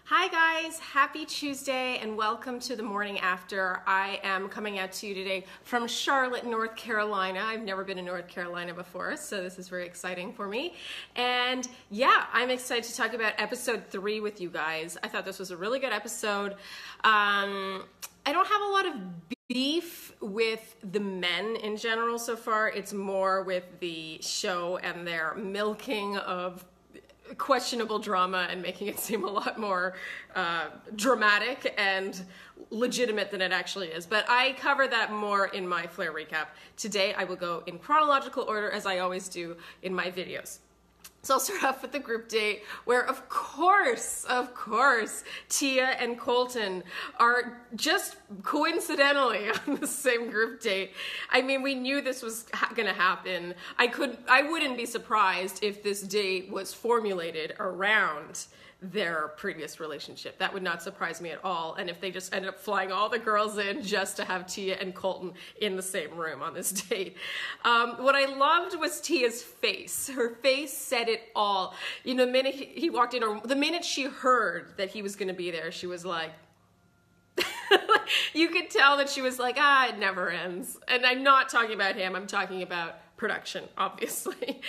Hi guys, happy Tuesday and welcome to the morning after. I am coming out to you today from Charlotte, North Carolina. I've never been in North Carolina before, so this is very exciting for me. And yeah, I'm excited to talk about episode 3 with you guys. I thought this was a really good episode. I don't have a lot of beef with the men in general so far. It's more with the show and their milking of questionable drama and making it seem a lot more dramatic and legitimate than it actually is. But I cover that more in my Flair recap. Today I will go in chronological order as I always do in my videos. So I'll start off with the group date where of course, Tia and Colton are just coincidentally on the same group date. I mean, we knew this was gonna happen. I wouldn't be surprised if this date was formulated around their previous relationship. That would not surprise me at all. And if they just ended up flying all the girls in just to have Tia and Colton in the same room on this date. What I loved was Tia's face. Her face said it all. You know, the minute he walked in, or the minute she heard that he was going to be there, she was like, you could tell that she was like, it never ends. And I'm not talking about him. I'm talking about production, obviously.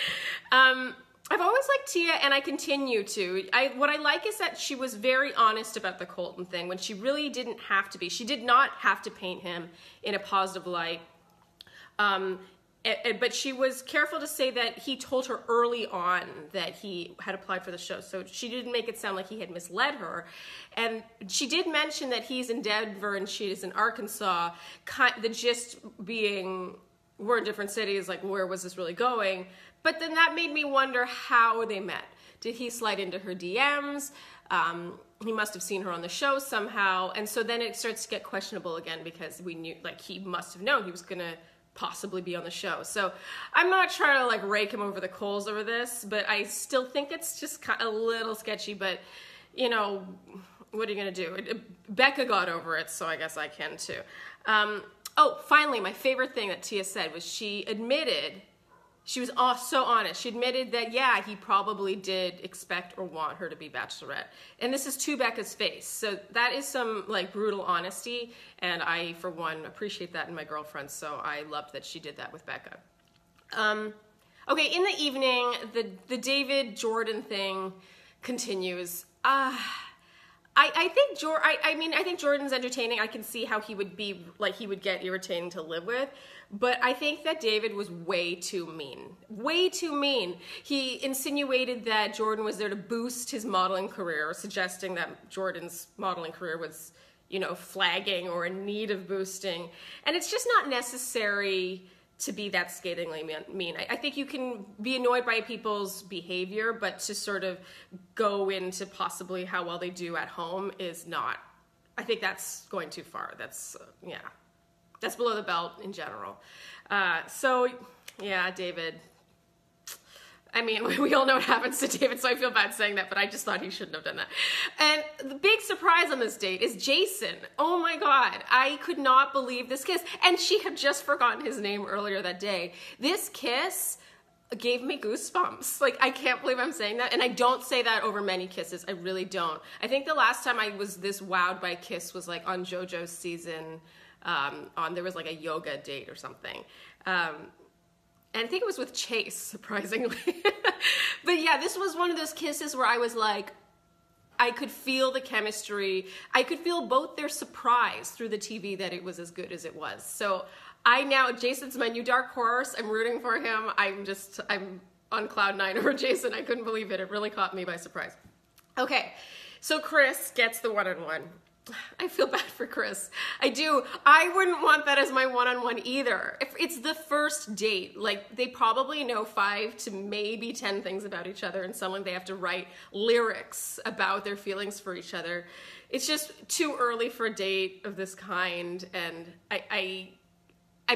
I've always liked Tia, and I continue to. What I like is that she was very honest about the Colton thing when she really didn't have to be. She did not have to paint him in a positive light, but she was careful to say that he told her early on that he had applied for the show, so she didn't make it sound like he had misled her. And she did mention that he's in Denver and she is in Arkansas, the gist being we're in different cities, like where was this really going? But then that made me wonder how they met. Did he slide into her DMs? He must have seen her on the show somehow. And so then it starts to get questionable again because we knew, like, he must have known he was gonna possibly be on the show. So I'm not trying to like rake him over the coals over this, but I still think it's just kind of a little sketchy, but you know, what are you gonna do? Becca got over it, so I guess I can too. Oh, finally, my favorite thing that Tia said was she admitted, she was so honest. She admitted that, yeah, he probably did expect or want her to be Bachelorette. And this is to Becca's face. So that is some like brutal honesty. And I, for one, appreciate that in my girlfriends. So I loved that she did that with Becca. Okay, in the evening, the David Jordan thing continues. I think Jordan's entertaining. I can see how he would be, like, he would get irritating to live with. But I think that David was way too mean. Way too mean. He insinuated that Jordan was there to boost his modeling career, suggesting that Jordan's modeling career was, you know, flagging or in need of boosting. And it's just not necessary to be that scathingly mean. I think you can be annoyed by people's behavior, but to sort of go into possibly how well they do at home is not, I think that's going too far. That's, yeah, that's below the belt in general. So, yeah, David. I mean, we all know what happens to David, so I feel bad saying that, but I just thought he shouldn't have done that. And the big surprise on this date is Jason. Oh my God, I could not believe this kiss. And she had just forgotten his name earlier that day. This kiss gave me goosebumps. Like, I can't believe I'm saying that. And I don't say that over many kisses. I really don't. I think the last time I was this wowed by a kiss was like on JoJo's season, there was like a yoga date or something. And I think it was with Chase, surprisingly. But yeah, this was one of those kisses where I was like, I could feel the chemistry. I could feel both their surprise through the TV that it was as good as it was. So Jason's my new dark horse. I'm rooting for him. I'm on cloud 9 over Jason. I couldn't believe it. It really caught me by surprise. Okay, so Chris gets the one-on-one. I feel bad for Chris. I do. I wouldn't want that as my one-on-one either. If it's the first date, like, they probably know 5 to maybe 10 things about each other, and suddenly they have to write lyrics about their feelings for each other. It's just too early for a date of this kind, and I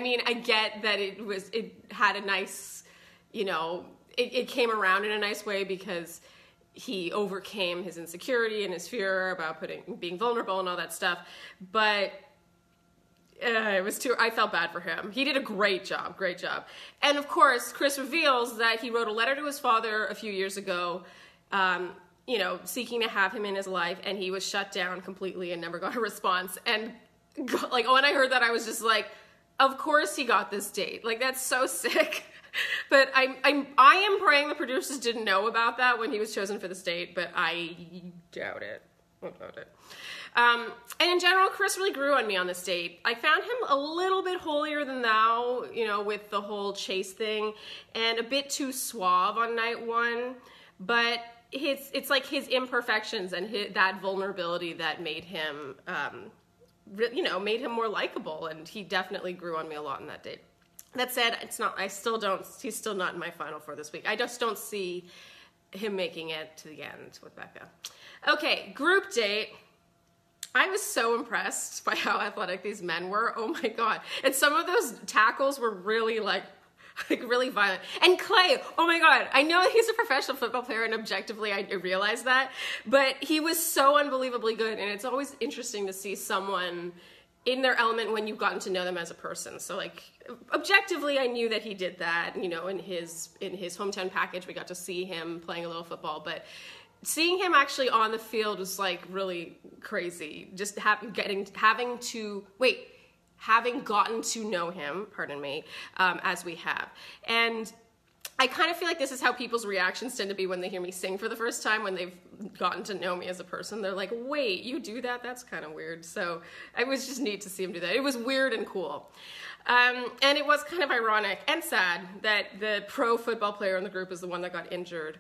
mean, I get that it had a nice, you know, it came around in a nice way because he overcame his insecurity and his fear about being vulnerable and all that stuff, but it was I felt bad for him. He did a great job. And of course, Chris reveals that he wrote a letter to his father a few years ago, you know, seeking to have him in his life, and he was shut down completely and never got a response. And like, when I heard that, I was just like, of course he got this date. Like, that's so sick. But I am praying the producers didn't know about that when he was chosen for this date, but I doubt it. And in general, Chris really grew on me on this date. I found him a little bit holier than thou, you know, with the whole chase thing, and a bit too suave on night one. But it's like his imperfections and that vulnerability that made him, you know, made him more likable, and he definitely grew on me a lot in that date. That said, he's still not in my final four this week. I just don't see him making it to the end with Becca. Okay, group date. I was so impressed by how athletic these men were. Oh my God. And some of those tackles were really like really violent. And Clay, oh my God, I know he's a professional football player and objectively I realize that, but he was so unbelievably good. And it's always interesting to see someone in their element when you've gotten to know them as a person. So like objectively, I knew that he did that, you know, in his hometown package, we got to see him playing a little football, but seeing him actually on the field was like really crazy. Just having gotten to know him, pardon me, as we have. And I kind of feel like this is how people's reactions tend to be when they hear me sing for the first time, when they've gotten to know me as a person. They're like, wait, you do that? That's kind of weird. So it was just neat to see him do that. It was weird and cool. And it was kind of ironic and sad that the pro football player in the group is the one that got injured.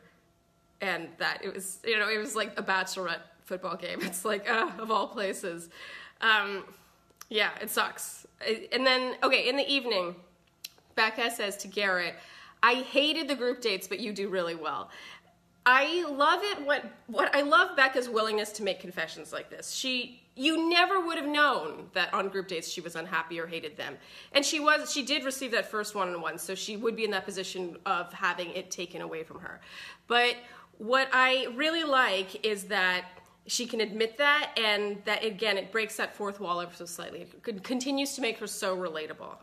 And that it was, you know, it was like a Bachelorette football game. It's like, of all places. Yeah, it sucks. And then, okay, in the evening, Becca says to Garrett, I hated the group dates, but you do really well. I love it. I love Becca's willingness to make confessions like this. You never would have known that on group dates she was unhappy or hated them. And she did receive that first one-on-one, so she would be in that position of having it taken away from her. But what I really like is that she can admit that, and that, again, it breaks that fourth wall ever so slightly. It continues to make her so relatable.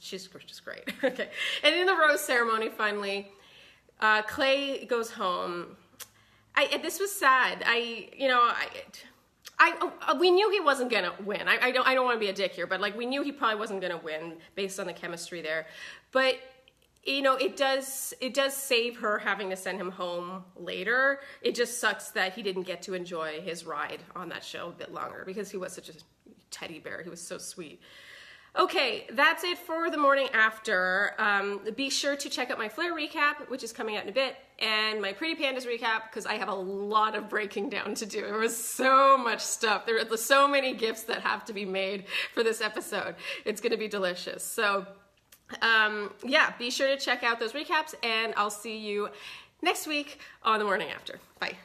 She's just great. Okay. And in the rose ceremony, finally, Clay goes home. This was sad. We knew he wasn't gonna win. I don't want to be a dick here, but like we knew he probably wasn't gonna win based on the chemistry there. But you know, it does save her having to send him home later. It just sucks that he didn't get to enjoy his ride on that show a bit longer because he was such a teddy bear. He was so sweet. Okay, that's it for the morning after. Be sure to check out my Flare recap, which is coming out in a bit, and my Pretty Pandas recap, because I have a lot of breaking down to do. There was so much stuff. There are so many gifts that have to be made for this episode. It's going to be delicious. So, yeah, be sure to check out those recaps, and I'll see you next week on the morning after. Bye.